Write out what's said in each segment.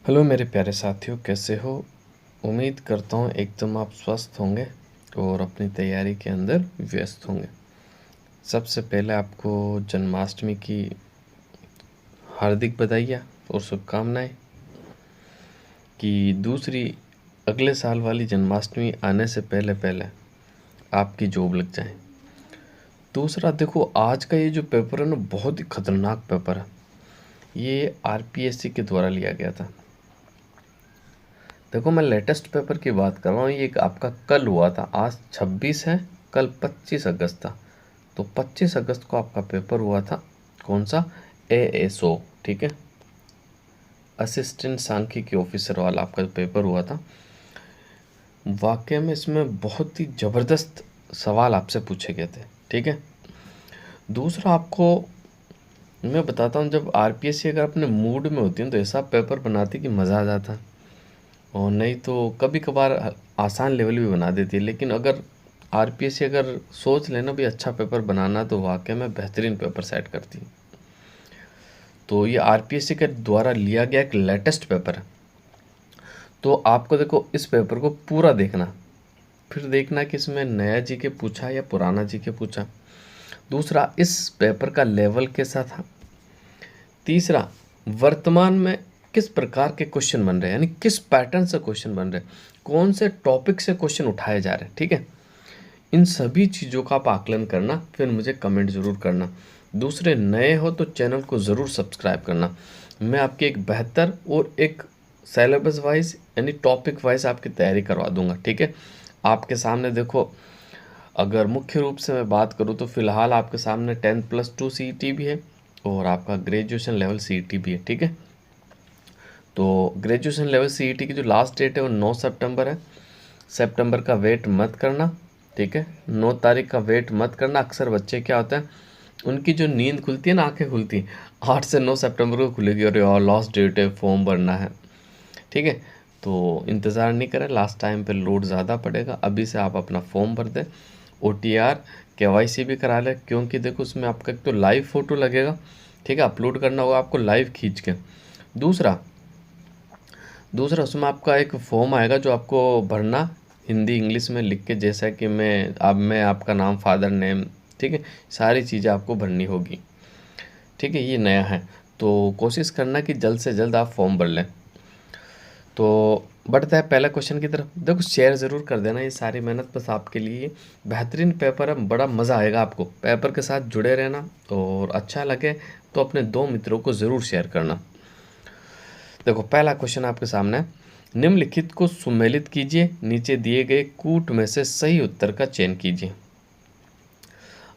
Hello मेरे प्यारे साथियों, कैसे हो। उम्मीद करता हूँ एकदम आप स्वस्थ होंगे और अपनी तैयारी के अंदर व्यस्त होंगे। सबसे पहले आपको जन्माष्टमी की हार्दिक बधाइयाँ और शुभकामनाएं कि दूसरी अगले साल वाली जन्माष्टमी आने से पहले पहले आपकी जॉब लग जाए। दूसरा देखो, आज का ये जो पेपर है ना, बहुत ही खतरनाक पेपर है। ये आरपीएससी के द्वारा लिया गया था। देखो, मैं लेटेस्ट पेपर की बात कर रहा हूँ। ये आपका कल हुआ था, आज 26 है, कल 25 अगस्त था। तो 25 अगस्त को आपका पेपर हुआ था। कौन सा? एएसओ, ठीक है, असिस्टेंट सांख्यिकी ऑफिसर वाला आपका पेपर हुआ था। वाकई में इसमें बहुत ही ज़बरदस्त सवाल आपसे पूछे गए थे, ठीक है। दूसरा आपको मैं बताता हूँ, जब आरपीएससी अगर अपने मूड में होती है तो ऐसा पेपर बनाती कि मज़ा आ जाता। और नहीं तो कभी कभार आसान लेवल भी बना देती है। लेकिन अगर आरपीएससी अगर सोच लेना भी अच्छा पेपर बनाना, तो वाकई में बेहतरीन पेपर सेट करती है। तो ये आरपीएससी के द्वारा लिया गया एक लेटेस्ट पेपर है। तो आपको देखो, इस पेपर को पूरा देखना, फिर देखना कि इसमें नया जी के पूछा या पुराना जी के पूछा। दूसरा, इस पेपर का लेवल कैसा था। तीसरा, वर्तमान में किस प्रकार के क्वेश्चन बन रहे हैं, यानी किस पैटर्न से क्वेश्चन बन रहे हैं, कौन से टॉपिक से क्वेश्चन उठाए जा रहे हैं, ठीक है। इन सभी चीज़ों का आप आकलन करना, फिर मुझे कमेंट ज़रूर करना। दूसरे नए हो तो चैनल को ज़रूर सब्सक्राइब करना। मैं आपकी एक बेहतर और एक सिलेबस वाइज यानी टॉपिक वाइज आपकी तैयारी करवा दूंगा, ठीक है। आपके सामने देखो, अगर मुख्य रूप से मैं बात करूँ तो फ़िलहाल आपके सामने 10+2 सीईटी भी है और आपका ग्रेजुएशन लेवल सीईटी भी है, ठीक है। तो ग्रेजुएशन लेवल सीईटी की जो लास्ट डेट है वो 9 सितंबर है। सितंबर का वेट मत करना, ठीक है। 9 तारीख का वेट मत करना। अक्सर बच्चे क्या होता है, उनकी जो नींद खुलती है ना, आंखें खुलती हैं 8 से 9 सितंबर को खुलेगी और यार लास्ट डेट है, फॉर्म भरना है, ठीक है। तो इंतज़ार नहीं करें, लास्ट टाइम पे लोड ज़्यादा पड़ेगा। अभी से आप अपना फॉर्म भर दें। ओटीआर केवाईसी भी करा लें, क्योंकि देखो उसमें आपका एक तो लाइव फ़ोटो लगेगा, ठीक है, अपलोड करना होगा आपको लाइव खींच के। दूसरा दूसरा उसमें आपका एक फॉर्म आएगा जो आपको भरना, हिंदी इंग्लिश में लिख के, जैसा कि मैं आपका नाम, फादर नेम, ठीक है, सारी चीज़ें आपको भरनी होगी, ठीक है। ये नया है, तो कोशिश करना कि जल्द से जल्द आप फॉर्म भर लें। तो बढ़ता है पहला क्वेश्चन की तरफ। देखो, शेयर ज़रूर कर देना, ये सारी मेहनत बस आपके लिए। बेहतरीन पेपर है, बड़ा मज़ा आएगा आपको। पेपर के साथ जुड़े रहना और अच्छा लगे तो अपने 2 मित्रों को ज़रूर शेयर करना। देखो, पहला क्वेश्चन आपके सामने है। निम्नलिखित को सुमेलित कीजिए, नीचे दिए गए कूट में से सही उत्तर का चयन कीजिए।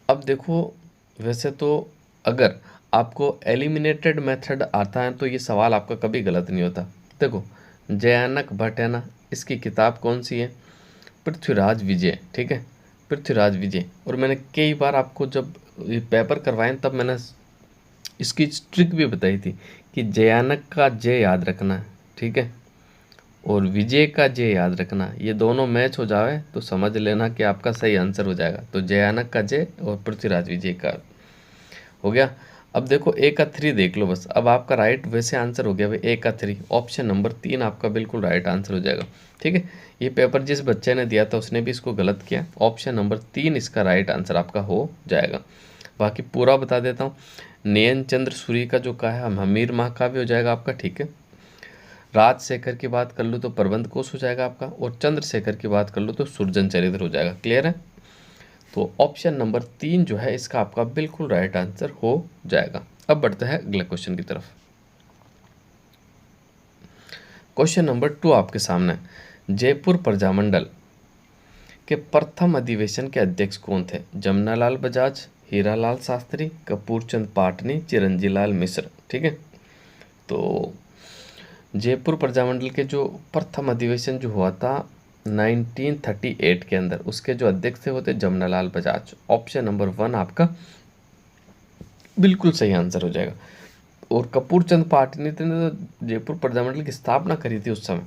अब देखो, वैसे तो अगर आपको एलिमिनेटेड मेथड आता है तो ये सवाल आपका कभी गलत नहीं होता। देखो, जयानक भट्ट है ना, इसकी किताब कौन सी है? पृथ्वीराज विजय, ठीक है, पृथ्वीराज विजय। और मैंने कई बार आपको जब ये पेपर करवाए तब मैंने इसकी ट्रिक भी बताई थी कि जयानक का जय याद रखना है, ठीक है, और विजय का जय याद रखना। ये दोनों मैच हो जाए तो समझ लेना कि आपका सही आंसर हो जाएगा। तो जयानक का जय और पृथ्वीराज विजय का हो गया। अब देखो, ए का 3 देख लो बस। अब आपका राइट वैसे आंसर हो गया भाई, ए का 3, ऑप्शन नंबर 3 आपका बिल्कुल राइट आंसर हो जाएगा, ठीक है। ये पेपर जिस बच्चे ने दिया था उसने भी इसको गलत किया। ऑप्शन नंबर 3 इसका राइट आंसर आपका हो जाएगा। बाकी पूरा बता देता हूँ। नयन चंद्र सूरी का जो कहा है, हमीर महाकाव्य हो जाएगा आपका, ठीक है। राजशेखर की बात कर लूँ तो प्रबंध कोश हो जाएगा आपका, और चंद्रशेखर की बात कर लूँ तो सुरजन चरित्र हो जाएगा। क्लियर है? तो ऑप्शन नंबर 3 जो है इसका आपका बिल्कुल राइट आंसर हो जाएगा। अब बढ़ते हैं अगले क्वेश्चन की तरफ। क्वेश्चन नंबर 2 आपके सामने। जयपुर प्रजामंडल के प्रथम अधिवेशन के अध्यक्ष कौन थे? जमनालाल बजाज, हीरालाल शास्त्री, कपूरचंद पाटनी, चिरंजीलाल मिश्र, ठीक है। तो जयपुर प्रजामंडल के जो प्रथम अधिवेशन जो हुआ था 1938 के अंदर, उसके जो अध्यक्ष थे वो थे जमनालाल बजाज। ऑप्शन नंबर 1 आपका बिल्कुल सही आंसर हो जाएगा। और कपूरचंद पाटनी ने तो जयपुर प्रजामंडल की स्थापना करी थी उस समय,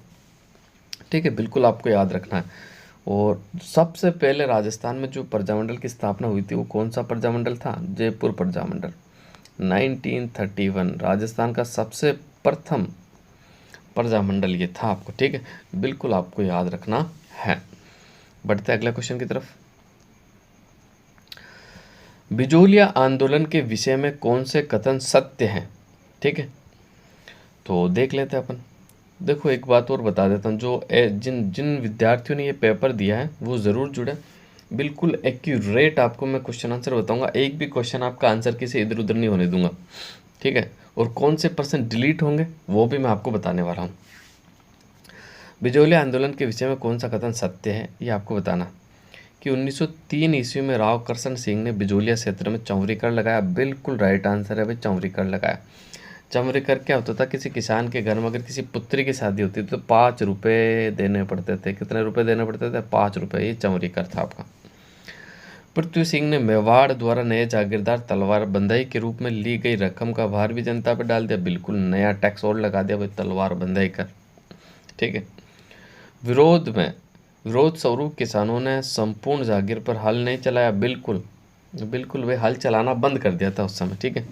ठीक है, बिल्कुल आपको याद रखना है। और सबसे पहले राजस्थान में जो प्रजामंडल की स्थापना हुई थी वो कौन सा प्रजामंडल था? जयपुर प्रजामंडल। 1931 राजस्थान का सबसे प्रथम प्रजामंडल ये था आपको, ठीक है, बिल्कुल आपको याद रखना है। बढ़ते अगले क्वेश्चन की तरफ। बिजोलिया आंदोलन के विषय में कौन से कथन सत्य हैं, ठीक है, तो देख लेते हैं अपन। देखो एक बात और बता देता हूँ, जो जिन जिन विद्यार्थियों ने ये पेपर दिया है वो ज़रूर जुड़े, बिल्कुल एक्यूरेट आपको मैं क्वेश्चन आंसर बताऊंगा, एक भी क्वेश्चन आपका आंसर किसी इधर उधर नहीं होने दूंगा, ठीक है, और कौन से % डिलीट होंगे वो भी मैं आपको बताने वाला हूँ। बिजोलिया आंदोलन के विषय में कौन सा कथन सत्य है ये आपको बताना कि 1903 ईस्वी में राव करसन सिंह ने बिजोलिया क्षेत्र में चौंरी कर लगाया। बिल्कुल राइट आंसर है भाई, चौंरी कर लगाया। चौंरी कर क्या होता था, किसी किसान के घर में अगर किसी पुत्री की शादी होती थी तो 5 रुपये देने पड़ते थे। कितने रुपए देने पड़ते थे? 5 रुपये। ये चौंरी कर था आपका। पृथ्वी सिंह ने मेवाड़ द्वारा नए जागीरदार तलवार बंधाई के रूप में ली गई रकम का भार भी जनता पर डाल दिया। बिल्कुल नया टैक्स और लगा दिया भाई, तलवार बंधाई कर, ठीक है। विरोध स्वरूप किसानों ने संपूर्ण जागीर पर हल नहीं चलाया। बिल्कुल बिल्कुल वे हल चलाना बंद कर दिया था उस समय, ठीक है।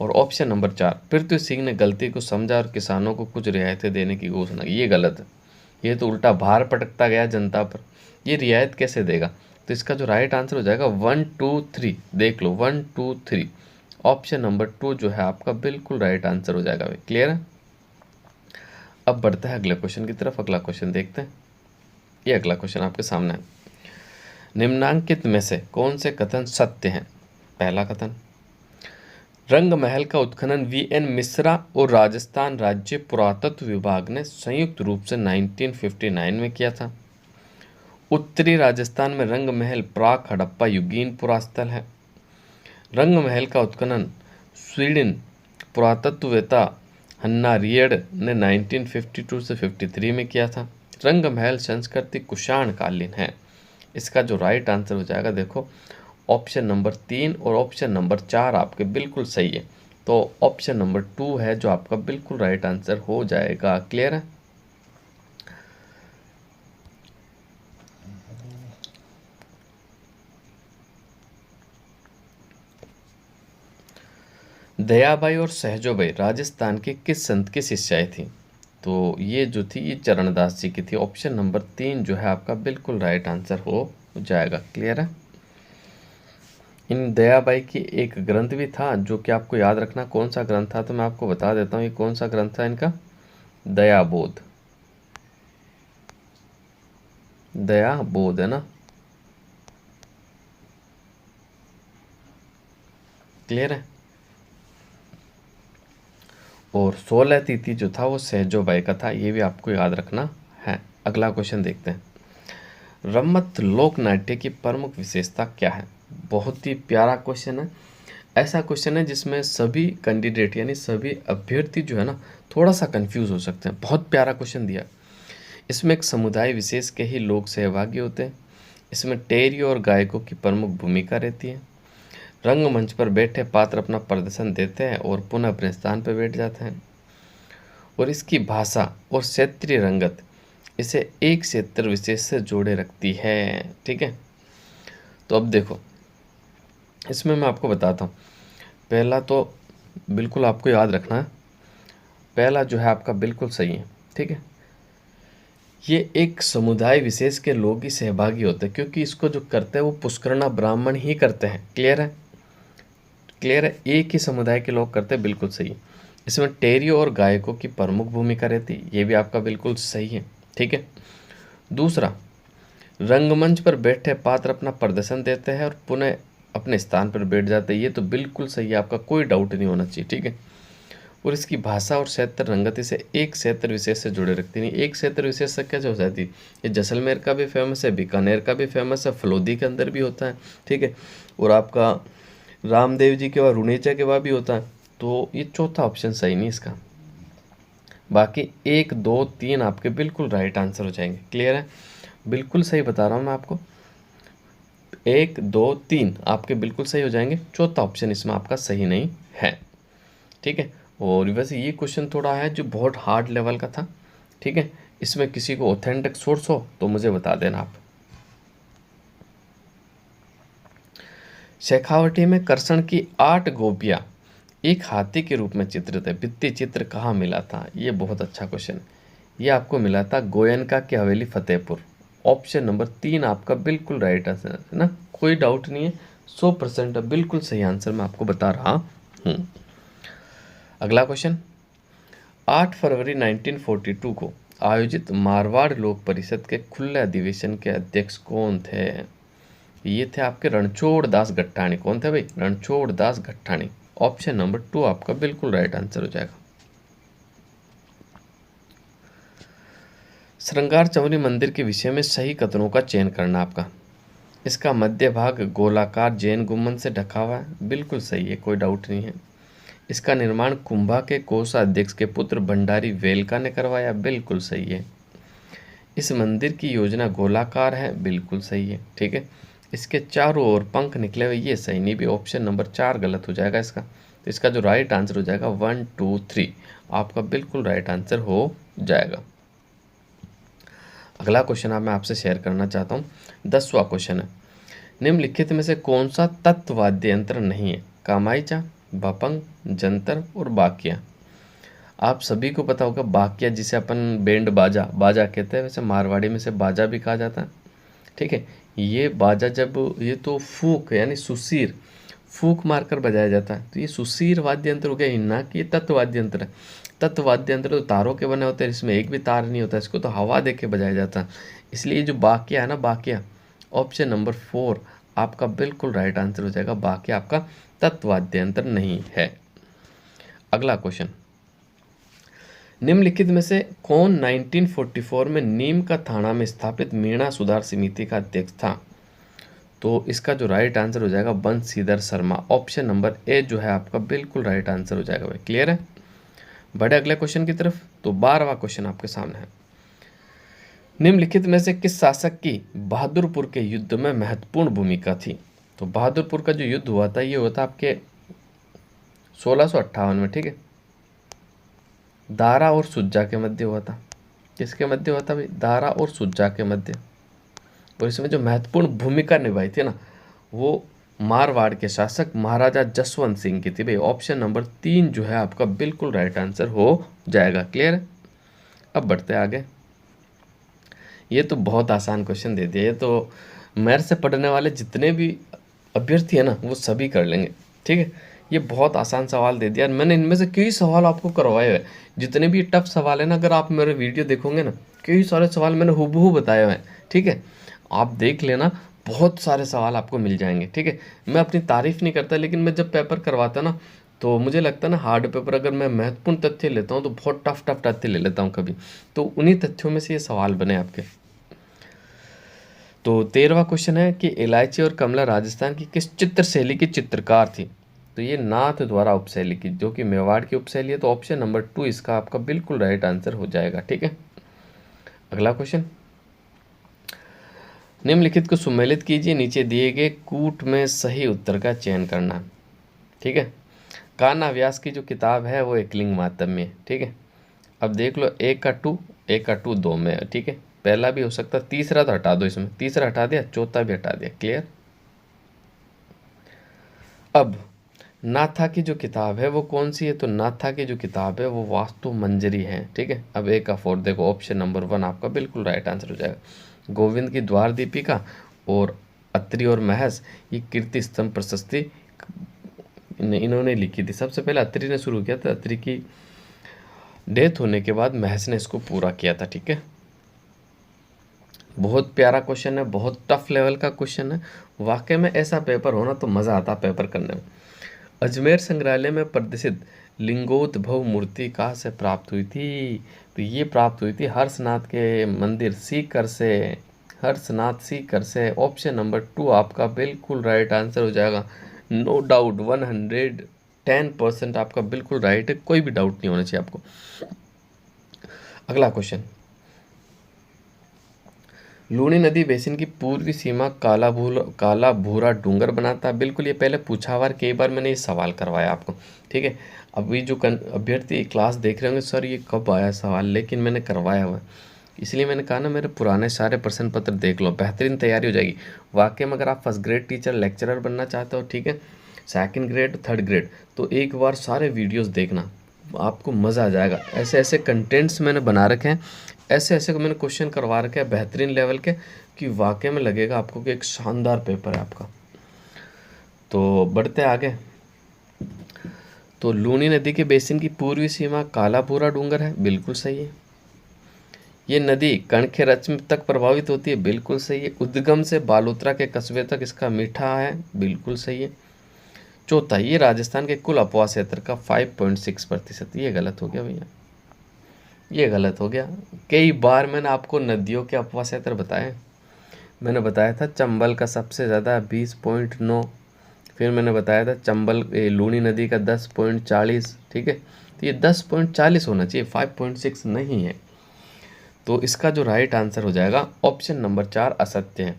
और ऑप्शन नंबर 4, पृथ्वी सिंह ने गलती को समझा और किसानों को कुछ रियायतें देने की घोषणा की। ये गलत है, ये तो उल्टा भार पटकता गया जनता पर। ये रियायत कैसे देगा? तो इसका जो राइट आंसर हो जाएगा 1 2 3, देख लो 1 2 3, ऑप्शन नंबर 2 जो है आपका बिल्कुल राइट आंसर हो जाएगा भाई। क्लियर है? अब बढ़ते हैं अगले क्वेश्चन की तरफ। अगला क्वेश्चन देखते हैं। ये अगला क्वेश्चन आपके सामने है। निम्नांकित में से कौन से कथन सत्य हैं? पहला कथन, रंग महल का उत्खनन VN मिश्रा और राजस्थान राज्य पुरातत्व विभाग ने संयुक्त रूप से 1959 में किया था। उत्तरी राजस्थान में रंग महल प्राक हड़प्पा युगीन पुरास्थल है। रंग महल का उत्खनन स्वीडन पुरातत्ववेत्ता हन्ना रियड ने 1952 से 53 में किया था। रंग महल संस्कृति कुषाण कालीन है। इसका जो राइट आंसर हो जाएगा, देखो ऑप्शन नंबर 3 और ऑप्शन नंबर 4 आपके बिल्कुल सही है। तो ऑप्शन नंबर 2 है जो आपका बिल्कुल राइट आंसर हो जाएगा। क्लियर है? दयाबाई और सहजोबाई राजस्थान के किस संत की शिष्याएं थी? तो ये जो थी ये चरणदास जी की थी। ऑप्शन नंबर 3 जो है आपका बिल्कुल राइट आंसर हो जाएगा। क्लियर है? इन दयाबाई की एक ग्रंथ भी था जो कि आपको याद रखना कौन सा ग्रंथ था, तो मैं आपको बता देता हूँ ये कौन सा ग्रंथ था इनका। दयाबोध, दयाबोध है ना। क्लियर है? और 16 तिथि जो था वो सहजोबाई का था, ये भी आपको याद रखना है। अगला क्वेश्चन देखते हैं। रम्मत लोक नाट्य की प्रमुख विशेषता क्या है? बहुत ही प्यारा क्वेश्चन है। ऐसा क्वेश्चन है जिसमें सभी कैंडिडेट यानी सभी अभ्यर्थी जो है ना थोड़ा सा कंफ्यूज हो सकते हैं। बहुत प्यारा क्वेश्चन दिया। इसमें एक समुदाय विशेष के ही लोग सहभागी होते हैं। इसमें टेरियो और गायकों की प्रमुख भूमिका रहती है। रंगमंच पर बैठे पात्र अपना प्रदर्शन देते हैं और पुनः अपने स्थान पर बैठ जाते हैं। और इसकी भाषा और क्षेत्रीय रंगत इसे एक क्षेत्र विशेष से जोड़े रखती है। ठीक है, तो अब देखो इसमें मैं आपको बताता हूँ। पहला तो बिल्कुल आपको याद रखना है, पहला जो है आपका बिल्कुल सही है। ठीक है, ये एक समुदाय विशेष के लोग ही सहभागी होते हैं, क्योंकि इसको जो करते हैं वो पुष्करणा ब्राह्मण ही करते हैं। क्लियर है? क्लियर है, एक ही समुदाय के लोग करते हैं, बिल्कुल सही। इसमें टेरियो और गायकों की प्रमुख भूमिका रहती है, ये भी आपका बिल्कुल सही है। ठीक है, दूसरा, रंगमंच पर बैठे पात्र अपना प्रदर्शन देते हैं और पुनः अपने स्थान पर बैठ जाते हैं, ये तो बिल्कुल सही है, आपका कोई डाउट नहीं होना चाहिए। ठीक है, और इसकी भाषा और क्षेत्र रंगति से एक क्षेत्र विशेष से जुड़े रखती नहीं। एक क्षेत्र विशेष से क्या हो जाती है, ये जैसलमेर का भी फेमस है, बीकानेर का भी फेमस है, फलोदी के अंदर भी होता है। ठीक है, और आपका रामदेव जी के बाद रुणेचा के बाद भी होता है। तो ये चौथा ऑप्शन सही नहीं इसका। बाकी 1 2 3 आपके बिल्कुल राइट आंसर हो जाएंगे। क्लियर है? बिल्कुल सही बता रहा हूँ मैं आपको, 1 2 3 आपके बिल्कुल सही हो जाएंगे। चौथा ऑप्शन इसमें आपका सही नहीं है। ठीक है, और वैसे ये क्वेश्चन थोड़ा है जो बहुत हार्ड लेवल का था। ठीक है, इसमें किसी को ऑथेंटिक सोर्स हो तो मुझे बता देना आप। शेखावटी में कृष्ण की 8 गोपियाँ एक हाथी के रूप में चित्रित है भित्ति चित्र कहाँ मिला था? ये बहुत अच्छा क्वेश्चन है। ये आपको मिला था गोयनका की हवेली फतेहपुर। ऑप्शन नंबर 3 आपका बिल्कुल राइट आंसर है ना, कोई डाउट नहीं है, 100% बिल्कुल सही आंसर मैं आपको बता रहा हूँ। अगला क्वेश्चन, 8 फरवरी 1942 को आयोजित मारवाड़ लोक परिषद के खुले अधिवेशन के अध्यक्ष कौन थे? ये थे आपके रणछोड़ दास गट्टाणी। कौन थे भाई? रणछोड़ दास गट्टाणी। ऑप्शन नंबर 2 आपका बिल्कुल राइट आंसर हो जाएगा। श्रृंगार चौरी मंदिर के विषय में सही कथनों का चयन करना आपका। इसका मध्य भाग गोलाकार जैन गुम्बद से ढका हुआ है, बिल्कुल सही है, कोई डाउट नहीं है। इसका निर्माण कुंभा के कोषाध्यक्ष के पुत्र भंडारी वेलका ने करवाया, बिल्कुल सही है। इस मंदिर की योजना गोलाकार है, बिल्कुल सही है, ठीक है। इसके चारों ओर पंख निकले हुए, ये सही नहीं भी, ऑप्शन नंबर 4 गलत हो जाएगा इसका। तो इसका जो राइट आंसर हो जाएगा 1 2 3 आपका बिल्कुल राइट आंसर हो जाएगा। अगला क्वेश्चन मैं आपसे शेयर करना चाहता हूँ, 10वां क्वेश्चन है, निम्नलिखित में से कौन सा तत्व वाद्य यंत्र नहीं है? कामाइचा, बपंग, जंतर और बाकिया। आप सभी को पता होगा बाकिया जिसे अपन बैंड बाजा बाजा कहते हैं, वैसे मारवाड़ी में से बाजा भी कहा जाता है, ठीक है। ये बाजा जब ये तो फूक यानी सुसीर फूक मारकर बजाया जाता है, तो ये सुसीर वाद्य यंत्र हो गया, ना कि ये तत्व वाद्य यंत्र है। तत्व वाद्य यंत्र तो तारों के बने होते हैं, इसमें एक भी तार नहीं होता, इसको तो हवा दे के बजाया जाता है। इसलिए जो बाकिया है ना, बाकिया ऑप्शन नंबर 4 आपका बिल्कुल राइट आंसर हो जाएगा। बाकिया आपका तत्व वाद्य यंत्र नहीं है। अगला क्वेश्चन, निम्नलिखित में से कौन 1944 में नीम का थाना में स्थापित मीणा सुधार समिति का अध्यक्ष था? तो इसका जो राइट आंसर हो जाएगा Banshidhar Sharma. Option number A जो है आपका बिल्कुल राइट आंसर हो जाएगा भाई। क्लियर है? बढ़े अगले क्वेश्चन की तरफ। तो 12वां क्वेश्चन आपके सामने है, निम्नलिखित में से किस शासक की बहादुरपुर के युद्ध में महत्वपूर्ण भूमिका थी? तो बहादुरपुर का जो युद्ध हुआ था ये हुआ था आपके 1658 में, ठीक है। दारा और सुज्जा के मध्य हुआ था। किसके मध्य हुआ था भाई? दारा और सुज्जा के मध्य। और इसमें जो महत्वपूर्ण भूमिका निभाई थी ना, वो मारवाड़ के शासक महाराजा जसवंत सिंह की थी भाई। ऑप्शन नंबर 3 जो है आपका बिल्कुल राइट आंसर हो जाएगा। क्लियर है? अब बढ़ते आगे। ये तो बहुत आसान क्वेश्चन दे दिया, ये तो मैथ से पढ़ने वाले जितने भी अभ्यर्थी है ना वो सभी कर लेंगे, ठीक है। ये बहुत आसान सवाल दे दिया, मैंने इनमें से कई सवाल आपको करवाए हुए हैं। जितने भी टफ सवाल है ना, अगर आप मेरे वीडियो देखोगे ना, कई सारे सवाल मैंने हूबहू बताए हुए हैं, ठीक है। आप देख लेना, बहुत सारे सवाल आपको मिल जाएंगे, ठीक है। मैं अपनी तारीफ नहीं करता, लेकिन मैं जब पेपर करवाता ना तो मुझे लगता है ना, हार्ड पेपर अगर मैं महत्वपूर्ण तथ्य लेता हूँ तो बहुत टफ टफ तथ्य ले लेता हूँ कभी, तो उन्हीं तथ्यों में से ये सवाल बने आपके। तो 13वां क्वेश्चन है कि इलायची और कमला राजस्थान की किस चित्र शैली की चित्रकार थी? तो ये नाथ द्वारा उपशैली की, जो कि मेवाड़ की उपशैली है। तो ऑप्शन नंबर 2 इसका आपका बिल्कुल राइट आंसर हो जाएगा, ठीक है। अगला क्वेश्चन, निम्नलिखित को सुमेलित कीजिए, नीचे दिए गए कूट में सही उत्तर का चयन करना, ठीक है। कान्हा व्यास की जो किताब है वो एकलिंग माध्यम है, ठीक है। अब देख लो, एक का टू 2 में है, ठीक है। पहला भी हो सकता, तीसरा तो हटा दो, इसमें तीसरा हटा दिया, चौथा भी हटा दिया। क्लियर? अब नाथा की जो किताब है वो कौन सी है? तो नाथा की जो किताब है वो वास्तु मंजरी है, ठीक है। अब एक का 4 देखो, ऑप्शन नंबर 1 आपका बिल्कुल राइट आंसर हो जाएगा। गोविंद की द्वार दीपिका और अत्रि और महस ये कीर्ति स्तंभ प्रशस्ति इन्होंने लिखी थी। सबसे पहले अत्रि ने शुरू किया था, अत्रि की डेथ होने के बाद महस ने इसको पूरा किया था, ठीक है। बहुत प्यारा क्वेश्चन है, बहुत टफ लेवल का क्वेश्चन है। वाकई में ऐसा पेपर होना तो मज़ा आता पेपर करने में। अजमेर संग्रहालय में प्रदर्शित लिंगोद्भव मूर्ति कहाँ से प्राप्त हुई थी? तो ये प्राप्त हुई थी हर्षनाथ के मंदिर सीकर से, हर्षनाथ सीकर से। ऑप्शन नंबर 2 आपका बिल्कुल राइट आंसर हो जाएगा। नो डाउट, 110% आपका बिल्कुल राइट है, कोई भी डाउट नहीं होना चाहिए आपको। अगला क्वेश्चन, लूणी नदी बेसिन की पूर्वी सीमा काला भूरा डूंगर बनाता है। बिल्कुल, ये पहले पूछा हुआ, कई बार मैंने ये सवाल करवाया आपको, ठीक है। अभी जो अभ्यर्थी क्लास देख रहे होंगे, सर ये कब आया सवाल, लेकिन मैंने करवाया हुआ है, इसलिए मैंने कहा ना मेरे पुराने सारे प्रश्न पत्र देख लो, बेहतरीन तैयारी हो जाएगी। वाकई में अगर आप फर्स्ट ग्रेड टीचर लेक्चरर बनना चाहते हो, ठीक है, सेकंड ग्रेड, थर्ड ग्रेड, तो एक बार सारे वीडियोस देखना, आपको मज़ा आ जाएगा। ऐसे ऐसे कंटेंट्स मैंने बना रखे हैं, ऐसे ऐसे मैंने क्वेश्चन करवा रखे हैं बेहतरीन लेवल के, कि वाकई में लगेगा आपको कि एक शानदार पेपर है आपका। तो बढ़ते आगे। तो लूनी नदी के बेसिन की पूर्वी सीमा कालापूरा डूंगर है, बिल्कुल सही है। ये नदी कणखे रच तक प्रभावित होती है, बिल्कुल सही है। उद्गम से बालोतरा के कस्बे तक इसका मीठा है, बिल्कुल सही है। चौथा, ये राजस्थान के कुल अपवाह क्षेत्र का 5.6%, ये गलत हो गया भैया, ये गलत हो गया। कई बार मैंने आपको नदियों के अपवाह क्षेत्र बताए। मैंने बताया था चंबल का सबसे ज़्यादा 20.9, फिर मैंने बताया था चंबल लूनी नदी का 10.40, ठीक है। तो ये 10.40 होना चाहिए, 5.6 नहीं है। तो इसका जो राइट आंसर हो जाएगा ऑप्शन नंबर 4 असत्य है।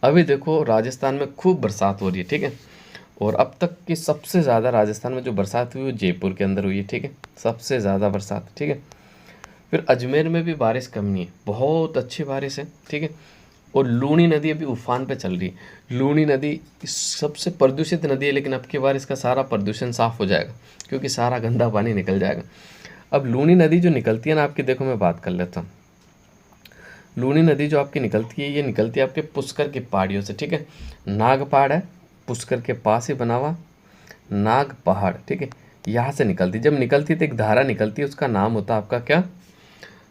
अभी देखो राजस्थान में खूब बरसात हो रही है, ठीक है, और अब तक की सबसे ज़्यादा राजस्थान में जो बरसात हुई वो जयपुर के अंदर हुई है, ठीक है, सबसे ज़्यादा बरसात, ठीक है। फिर अजमेर में भी बारिश कम नहीं है, बहुत अच्छी बारिश है, ठीक है। और लूनी नदी अभी उफान पे चल रही है। लूनी नदी सबसे प्रदूषित नदी है, लेकिन अब की बार इसका सारा प्रदूषण साफ हो जाएगा, क्योंकि सारा गंदा पानी निकल जाएगा। अब लूनी नदी जो निकलती है ना आपकी, देखो मैं बात कर लेता हूँ। लूनी नदी जो आपकी निकलती है, ये निकलती है आपके पुष्कर की पहाड़ियों से, ठीक है। नाग पहाड़ है पुष्कर के पास ही बना हुआ, नाग पहाड़, ठीक है, यहाँ से निकलती। जब निकलती तो एक धारा निकलती है, उसका नाम होता है आपका क्या,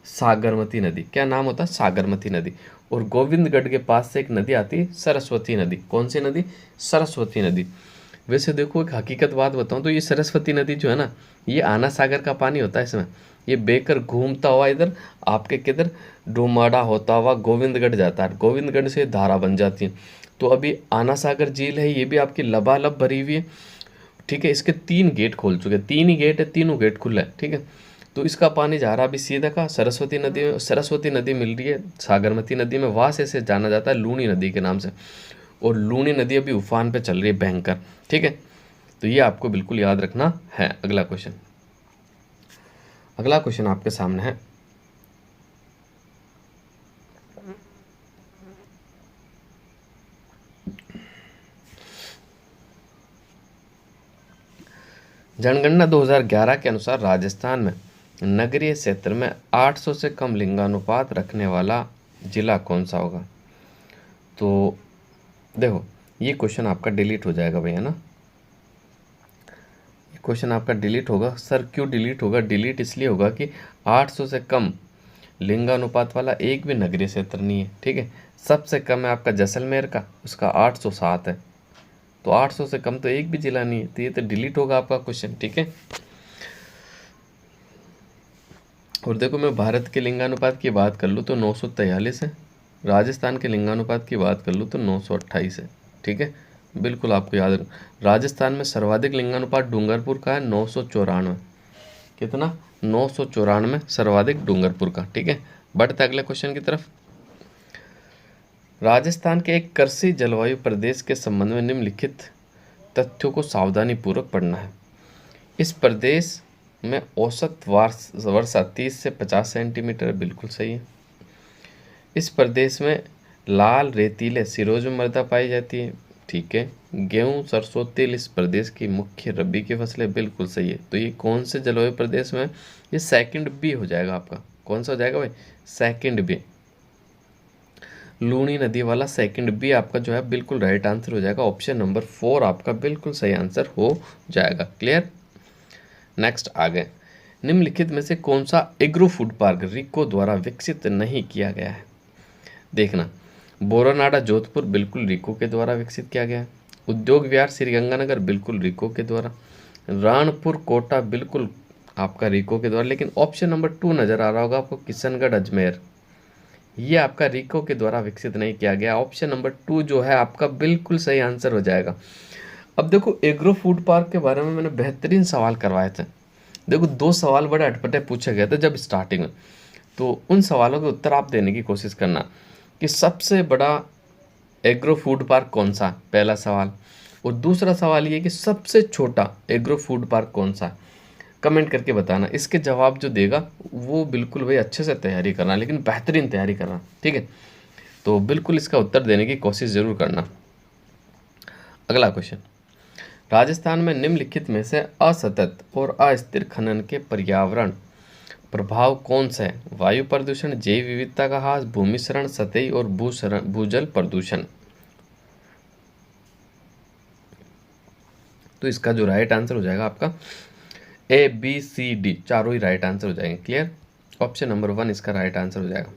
सागरमती नदी। क्या नाम होता है, सागरमती नदी। और गोविंदगढ़ के पास से एक नदी आती है, सरस्वती नदी। कौन सी नदी, सरस्वती नदी। वैसे देखो एक हकीकत बात बताऊं तो ये सरस्वती नदी जो है ना, ये आना सागर का पानी होता है इसमें। ये बेकर घूमता हुआ इधर आपके किधर डोमाडा होता हुआ गोविंदगढ़ जाता है, गोविंदगढ़ से धारा बन जाती है। तो अभी आना सागर झील है, ये भी आपकी लबालब भरी हुई है, ठीक है। इसके 3 गेट खोल चुके हैं, 3 ही गेट है, तीनों गेट खुला है, ठीक है। तो इसका पानी जा रहा अभी सीधा का सरस्वती नदी में, सरस्वती नदी मिल रही है सागरमती नदी में, वहाँ से जाना जाता है लूनी नदी के नाम से। और लूनी नदी अभी उफान पे चल रही है भयंकर, ठीक है। तो ये आपको बिल्कुल याद रखना है। अगला क्वेश्चन, अगला क्वेश्चन आपके सामने है। जनगणना 2011 के अनुसार राजस्थान में नगरीय क्षेत्र में 800 से कम लिंगानुपात रखने वाला जिला कौन सा होगा। तो देखो ये क्वेश्चन आपका डिलीट हो जाएगा भैया ना, ये क्वेश्चन आपका डिलीट होगा। सर क्यों डिलीट होगा, डिलीट इसलिए होगा कि 800 से कम लिंगानुपात वाला एक भी नगरीय क्षेत्र नहीं है, ठीक है। सबसे कम है आपका जैसलमेर का, उसका 807 है। तो 800 से कम तो एक भी जिला नहीं है, तो ये तो डिलीट होगा आपका क्वेश्चन, ठीक है। और देखो मैं भारत के लिंगानुपात की बात कर लूँ तो 943 है, राजस्थान के लिंगानुपात की बात कर लूँ तो 928 है, ठीक है। बिल्कुल आपको याद रखना। राजस्थान में सर्वाधिक लिंगानुपात डूंगरपुर का है 994, कितना, 994 सर्वाधिक डूंगरपुर का, ठीक है। बढ़ते अगले क्वेश्चन की तरफ। राजस्थान के एक कृषि जलवायु प्रदेश के संबंध में निम्नलिखित तथ्यों को सावधानी पूर्वक पढ़ना है। इस प्रदेश में औसत वर्षा 30 से 50 सेंटीमीटर, बिल्कुल सही है। इस प्रदेश में लाल रेतीले सिरोज मृदा पाई जाती है, ठीक है। गेहूँ, सरसों, तिल इस प्रदेश की मुख्य रबी की फसलें, बिल्कुल सही है। तो ये कौन से जलवायु प्रदेश में, ये सेकंड बी हो जाएगा आपका। कौन सा हो जाएगा भाई, सेकंड बी, लूनी नदी वाला सेकंड बी आपका जो है बिल्कुल राइट आंसर हो जाएगा। ऑप्शन नंबर 4 आपका बिल्कुल सही आंसर हो जाएगा। क्लियर। नेक्स्ट आगे, निम्नलिखित में से कौन सा एग्रो फूड पार्क रिको द्वारा विकसित नहीं किया गया है। देखना, बोरानाडा जोधपुर बिल्कुल रिको के द्वारा विकसित किया गया है। उद्योग विहार श्रीगंगानगर बिल्कुल रिको के द्वारा। राणपुर कोटा बिल्कुल आपका रिको के द्वारा। लेकिन ऑप्शन नंबर 2 नजर आ रहा होगा आपको, किशनगढ़ अजमेर, ये आपका रिको के द्वारा विकसित नहीं किया गया। ऑप्शन नंबर 2 जो है आपका बिल्कुल सही आंसर हो जाएगा। अब देखो एग्रो फूड पार्क के बारे में मैंने बेहतरीन सवाल करवाए थे। देखो 2 सवाल बड़े अटपटे पूछे गए थे जब स्टार्टिंग में, तो उन सवालों के उत्तर आप देने की कोशिश करना कि सबसे बड़ा एग्रो फूड पार्क कौन सा, पहला सवाल। और दूसरा सवाल ये कि सबसे छोटा एग्रो फूड पार्क कौन सा। कमेंट करके बताना। इसके जवाब जो देगा वो बिल्कुल भाई अच्छे से तैयारी करना, लेकिन बेहतरीन तैयारी करना, ठीक है। तो बिल्कुल इसका उत्तर देने की कोशिश ज़रूर करना। अगला क्वेश्चन, राजस्थान में निम्नलिखित में से असतत और अस्थिर खनन के पर्यावरण प्रभाव कौन से हैं? वायु प्रदूषण, जैव विविधता का ह्रास, भूमि क्षरण, सतही और भूजल प्रदूषण। तो इसका जो राइट आंसर हो जाएगा आपका ABCD, चारों ही राइट आंसर हो जाएंगे। क्लियर? ऑप्शन नंबर 1 इसका राइट आंसर हो जाएगा।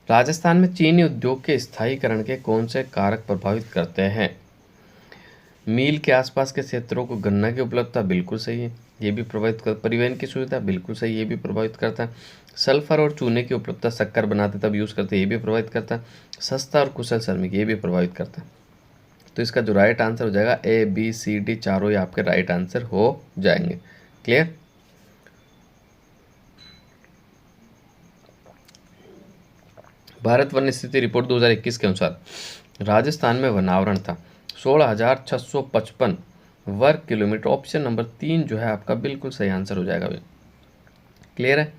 राजस्थान में चीनी उद्योग के स्थायीकरण के कौन से कारक प्रभावित करते हैं? मील के आसपास के क्षेत्रों को गन्ना की उपलब्धता, बिल्कुल सही है, ये भी प्रभावित कर। परिवहन की सुविधा, बिल्कुल सही, ये भी प्रभावित करता है। सल्फर और चूने की उपलब्धता, शक्कर बनाते तब यूज़ करते, ये भी प्रभावित करता है। सस्ता और कुशल श्रमिक, ये भी प्रभावित करता है। तो इसका जो राइट आंसर हो जाएगा ABCD, चारों ही आपके राइट आंसर हो जाएंगे। क्लियर? भारत वन स्थिति रिपोर्ट 2021 के अनुसार राजस्थान में वनावरण था 16,655 वर्ग किलोमीटर। ऑप्शन नंबर 3 जो है आपका बिल्कुल सही आंसर हो जाएगा। क्लियर है?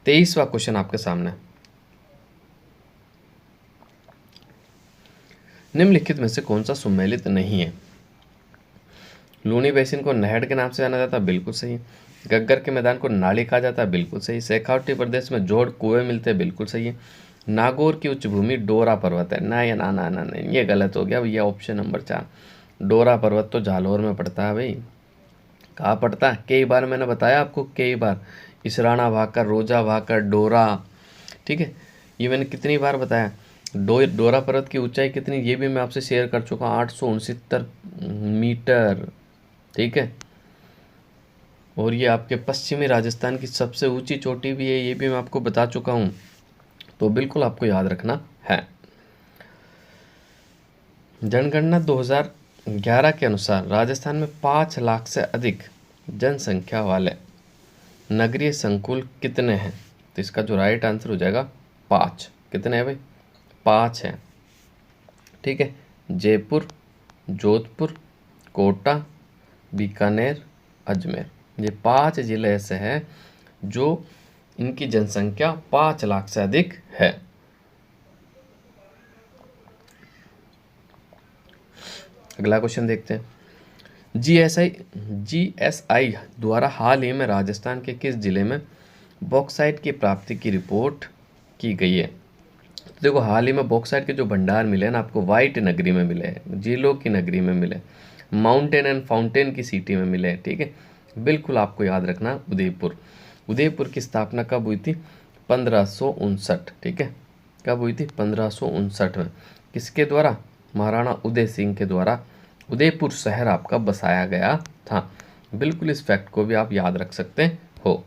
23वां क्वेश्चन आपके सामने। निम्नलिखित में से कौन सा सुमेलित नहीं है? लूनी बेसिन को नहर के नाम से जाना जाता है, बिल्कुल सही। गग्गर के मैदान को नाली कहा जाता है, बिल्कुल सही। शेखावटी प्रदेश में जोड़ कुएं मिलते हैं, बिल्कुल सही है। नागौर की उच्च भूमि डोरा पर्वत है, ना या ना ना ना नहीं, ये गलत हो गया भैया। ऑप्शन नंबर 4 डोरा पर्वत तो जालौर में पड़ता है भाई। कहाँ पड़ता है? कई बार मैंने बताया आपको, कई बार। इसराना भाकर, रोजा भाकर, डोरा, ठीक है, ये मैंने कितनी बार बताया। डोरा पर्वत की ऊंचाई कितनी, ये भी मैं आपसे शेयर कर चुका हूँ, 869 मीटर, ठीक है। और ये आपके पश्चिमी राजस्थान की सबसे ऊंची चोटी भी है, ये भी मैं आपको बता चुका हूँ, तो बिल्कुल आपको याद रखना है। जनगणना 2011 के अनुसार राजस्थान में 5 लाख से अधिक जनसंख्या वाले नगरीय संकुल कितने हैं? तो इसका जो राइट आंसर हो जाएगा 5। कितने हैं भाई? 5 हैं, ठीक है। जयपुर, जोधपुर, कोटा, बीकानेर, अजमेर, ये 5 जिले ऐसे हैं जो इनकी जनसंख्या 5 लाख से अधिक है। अगला क्वेश्चन देखते हैं। GSI द्वारा हाल ही में राजस्थान के किस जिले में बॉक्साइट की प्राप्ति की रिपोर्ट की गई है? तो देखो, हाल ही में बॉक्साइट के जो भंडार मिले हैं ना आपको, वाइट नगरी में मिले हैं, जिलों की नगरी में मिले, माउंटेन एंड फाउंटेन की सिटी में मिले हैं, ठीक है। बिल्कुल आपको याद रखना, उदयपुर। उदयपुर की स्थापना कब हुई थी? 1559, ठीक है। कब हुई थी? 1559 में। किसके द्वारा? महाराणा उदय सिंह के द्वारा उदयपुर शहर आपका बसाया गया था। बिल्कुल इस फैक्ट को भी आप याद रख सकते हो।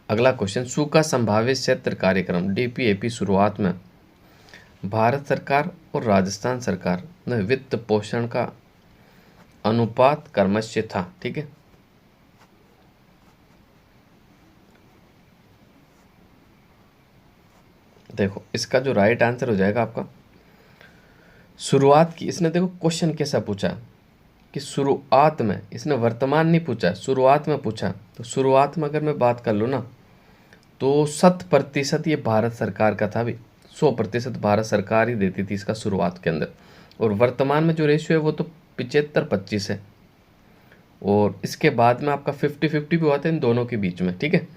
अगला क्वेश्चन, सूखा संभावित क्षेत्र कार्यक्रम DPAP शुरुआत में भारत सरकार और राजस्थान सरकार में वित्त पोषण का अनुपात क्रमश था, ठीक है। देखो, इसका जो राइट आंसर हो जाएगा आपका, शुरुआत की, इसने देखो क्वेश्चन कैसा पूछा कि शुरुआत में, इसने वर्तमान नहीं पूछा, शुरुआत में पूछा। तो शुरुआत में अगर मैं बात कर लूँ ना, तो 100% ये भारत सरकार का था भी, 100% भारत सरकार ही देती थी इसका शुरुआत के अंदर। और वर्तमान में जो रेशियो है वो तो 75-25 है। और इसके बाद में आपका 50-50 भी हुआ था इन दोनों के बीच में, ठीक है।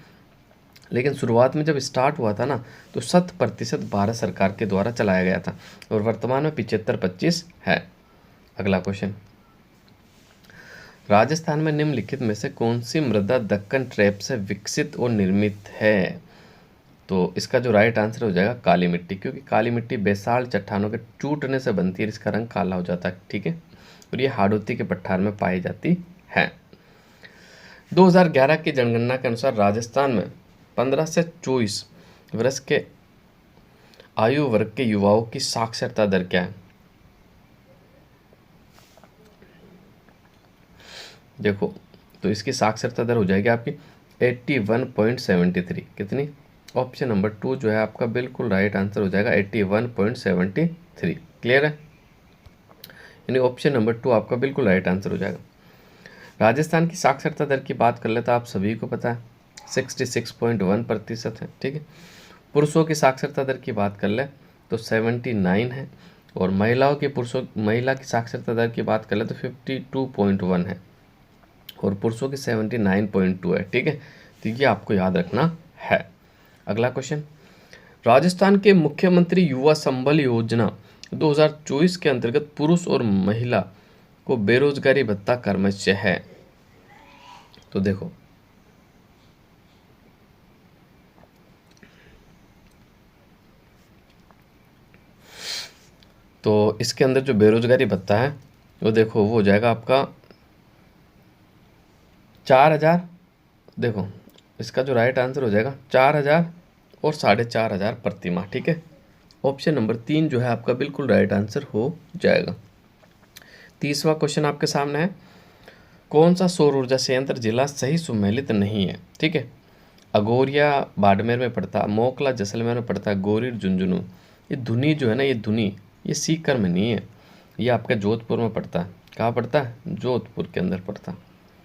लेकिन शुरुआत में जब स्टार्ट हुआ था ना, तो 100% भारत सरकार के द्वारा चलाया गया था। और वर्तमान में 75-25 है। अगला क्वेश्चन, राजस्थान में निम्नलिखित में से कौन सी मृदा दक्कन ट्रैप से विकसित और निर्मित है? तो इसका जो राइट आंसर हो जाएगा काली मिट्टी, क्योंकि काली मिट्टी बेसाल्ट चट्टानों के टूटने से बनती है, इसका रंग काला हो जाता है, ठीक है। और ये हाड़ौती के पठार में पाई जाती है। 2011 की जनगणना के अनुसार राजस्थान में 15 से 24 वर्ष के आयु वर्ग के युवाओं की साक्षरता दर क्या है? देखो, तो इसकी साक्षरता दर हो जाएगी आपकी 81.73। कितनी? ऑप्शन नंबर 2 जो है आपका बिल्कुल राइट आंसर हो जाएगा 81.73। क्लियर है? यानी ऑप्शन नंबर 2 आपका बिल्कुल राइट आंसर हो जाएगा। राजस्थान की साक्षरता दर की बात कर ले तो आप सभी को पता है 66.1% है, ठीक है। पुरुषों की साक्षरता दर की बात कर ले तो 79 है, और महिला की साक्षरता दर की बात करें तो 52.1 है और पुरुषों की 79.2 है। ठीक है, तो ये आपको याद रखना है। अगला क्वेश्चन, राजस्थान के मुख्यमंत्री युवा संबल योजना 2024 के अंतर्गत पुरुष और महिला को बेरोजगारी भत्ता क्रमशः है। तो देखो, तो इसके अंदर जो बेरोजगारी भत्ता है वो देखो वो हो जाएगा आपका 4,000। देखो इसका जो राइट आंसर हो जाएगा 4,000 और 4,500 प्रति माह। ठीक है, ऑप्शन नंबर 3 जो है आपका बिल्कुल राइट आंसर हो जाएगा। तीसरा क्वेश्चन आपके सामने है, कौन सा सौर ऊर्जा संयंत्र जिला सही सुमेलित नहीं है। ठीक है, अगोरिया बाड़मेर में पड़ता है, मोकला जैसलमेर में पड़ता है, गोरीर झुंझुनू। ये धुनी जो है ना, ये सीकर में नहीं है, ये आपका जोधपुर में पड़ता है। कहाँ पड़ता है? जोधपुर के अंदर पड़ता है।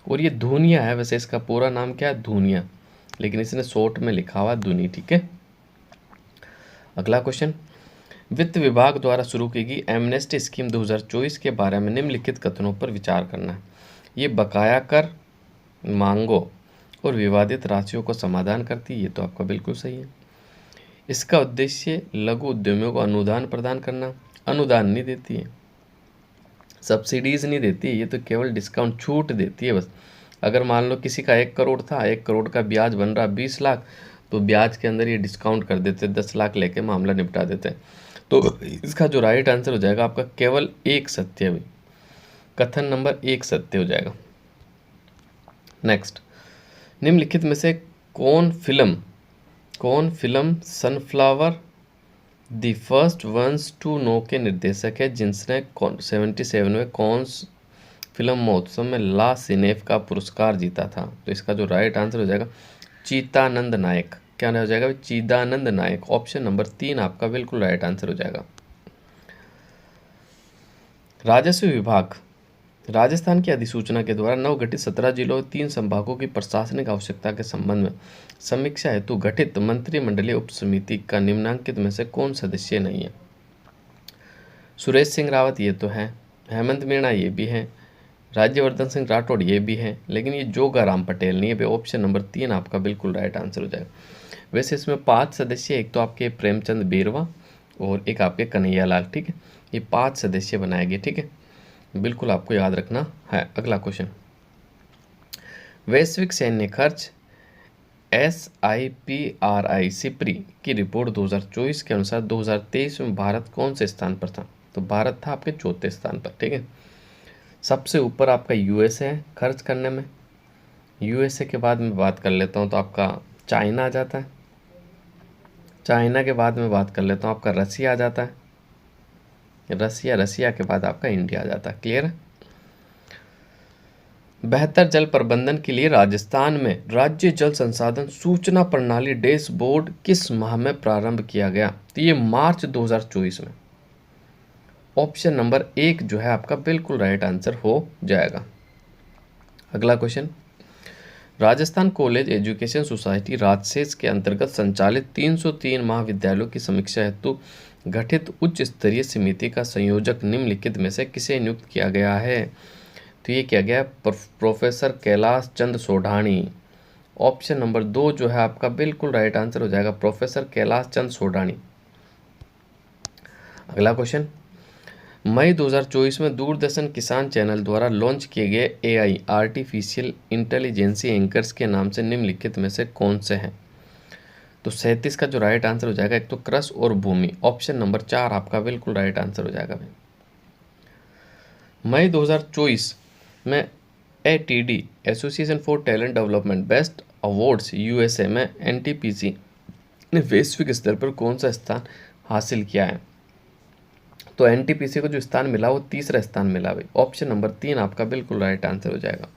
और ये धुनिया है, वैसे इसका पूरा नाम क्या है? धुनिया, लेकिन इसने शॉर्ट में लिखा हुआ धुनी। ठीक है, अगला क्वेश्चन, वित्त विभाग द्वारा शुरू की गई एमनेस्टी स्कीम 2024 के बारे में निम्नलिखित कथनों पर विचार करना है। ये बकाया कर, मांगों और विवादित राशियों को समाधान करती है, ये तो आपका बिल्कुल सही है। इसका उद्देश्य लघु उद्यमियों को अनुदान प्रदान करना, अनुदान नहीं देती है, सब्सिडीज नहीं देती, ये तो केवल डिस्काउंट छूट देती है बस। अगर मान लो किसी का 1 करोड़ था, 1 करोड़ का ब्याज बन रहा 20 लाख, तो ब्याज के अंदर ये डिस्काउंट कर देते, 10 लाख लेके मामला निपटा देते हैं। तो इसका जो राइट आंसर हो जाएगा आपका केवल एक सत्य, भी कथन नंबर 1 सत्य हो जाएगा। नेक्स्ट, निम्नलिखित में से कौन film sunflower the first ones to know के निर्देशक है, जिसने 77वें कॉन्स फिल्म महोत्सव में ला सिनेफ का पुरस्कार जीता था। तो इसका जो राइट आंसर हो जाएगा चिदानंद नायक। क्या हो जाएगा? चिदानंद नायक। ऑप्शन नंबर 3 आपका बिल्कुल राइट आंसर हो जाएगा। राजस्व विभाग राजस्थान की अधिसूचना के द्वारा नवगठित 17 जिलों और 3 संभागों की प्रशासनिक आवश्यकता के संबंध में समीक्षा हेतु गठित मंत्रिमंडलीय उप समिति का निम्नांकित में से कौन सदस्य नहीं है? सुरेश सिंह रावत ये तो है, हेमंत मीणा ये भी है, राज्यवर्धन सिंह राठौड़ ये भी है, लेकिन ये जोगाराम पटेल नहीं है। ऑप्शन नंबर 3 आपका बिल्कुल राइट आंसर हो जाएगा। वैसे इसमें 5 सदस्य, एक तो आपके प्रेमचंद बेरवा और एक आपके कन्हैया लाल। ठीक है, ये 5 सदस्य बनाए गए। ठीक है, बिल्कुल आपको याद रखना है। अगला क्वेश्चन, वैश्विक सैन्य खर्च SIPRI सिप्री की रिपोर्ट 2024 के अनुसार 2023 में भारत कौन से स्थान पर था? तो भारत था आपके 4थे स्थान पर। ठीक है, सबसे ऊपर आपका USA है खर्च करने में। USA के बाद में बात कर लेता हूँ तो आपका चाइना आ जाता है। चाइना के बाद में बात कर लेता हूँ आपका रसिया आ जाता है। रसिया के बाद आपका इंडिया आ जाता है। क्लियर है? बेहतर जल प्रबंधन के लिए राजस्थान में राज्य जल संसाधन सूचना प्रणाली डैशबोर्ड किस माह में प्रारंभ किया गया? तो ये मार्च 2024 में। ऑप्शन नंबर 1 जो है आपका बिल्कुल राइट आंसर हो जाएगा। अगला question, Rajasthan college education society राजसेस के अंतर्गत संचालित 303 महाविद्यालयों की समीक्षा हेतु गठित उच्च स्तरीय समिति का संयोजक निम्नलिखित में से किसे नियुक्त किया गया है? तो ये किया गया professor Kailash Chand सोढ़ानी। Option number 2 जो है आपका बिल्कुल राइट आंसर हो जाएगा, प्रोफेसर कैलाश चंद सोढ़ानी। अगला क्वेश्चन, मई 2024 में दूरदर्शन किसान चैनल द्वारा लॉन्च किए गए AI आर्टिफिशियल इंटेलिजेंसी एंकर्स के नाम से निम्नलिखित में से कौन से हैं? तो 37 का जो राइट आंसर हो जाएगा, एक तो क्रस और भूमि। ऑप्शन नंबर 4 आपका बिल्कुल राइट आंसर हो जाएगा। मई 2024 में ATD association for talent development best awards USA में NTPC ने वैश्विक स्तर पर कौन सा स्थान हासिल किया है? तो NTPC को जो स्थान मिला वो 3रा स्थान मिला भाई। ऑप्शन नंबर 3 आपका बिल्कुल राइट आंसर हो जाएगा।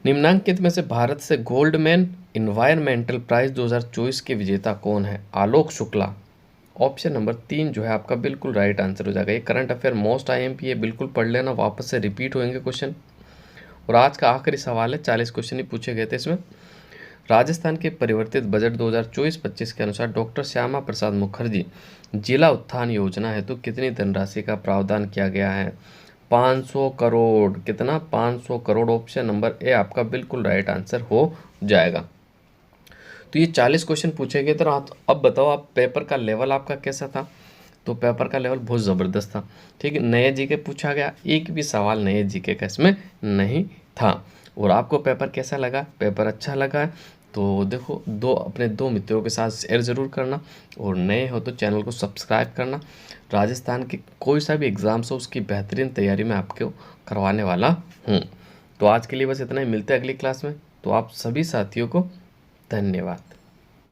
निम्नांकित में से भारत से गोल्डमैन इन्वायरमेंटल प्राइज 2024 के विजेता कौन है? आलोक शुक्ला। ऑप्शन नंबर 3 जो है आपका बिल्कुल राइट आंसर हो जाएगा। ये करंट अफेयर मोस्ट IMP है, बिल्कुल पढ़ लेना, वापस से रिपीट होंगे क्वेश्चन। और आज का आखिरी सवाल है, 40 क्वेश्चन ही पूछे गए थे इसमें। राजस्थान के परिवर्तित बजट 2024-25 के अनुसार डॉक्टर श्यामा प्रसाद मुखर्जी जिला उत्थान योजना हेतु कितनी धनराशि का प्रावधान किया गया है? 500 करोड़। कितना? 500 करोड़। ऑप्शन नंबर ए आपका बिल्कुल राइट आंसर हो जाएगा। तो ये 40 क्वेश्चन पूछे गए थे। तो अब बताओ आप पेपर का लेवल आपका कैसा था? तो पेपर का लेवल बहुत ज़बरदस्त था। ठीक है, नए जीके पूछा गया, एक भी सवाल नए जीके का इसमें नहीं था। और आपको पेपर कैसा लगा? पेपर अच्छा लगा है तो देखो अपने दो मित्रों के साथ शेयर ज़रूर करना, और नए हो तो चैनल को सब्सक्राइब करना। राजस्थान के कोई सा भी एग्ज़ाम्स हो उसकी बेहतरीन तैयारी मैं आपको करवाने वाला हूँ। तो आज के लिए बस इतना ही, मिलते हैं अगली क्लास में। तो आप सभी साथियों को धन्यवाद।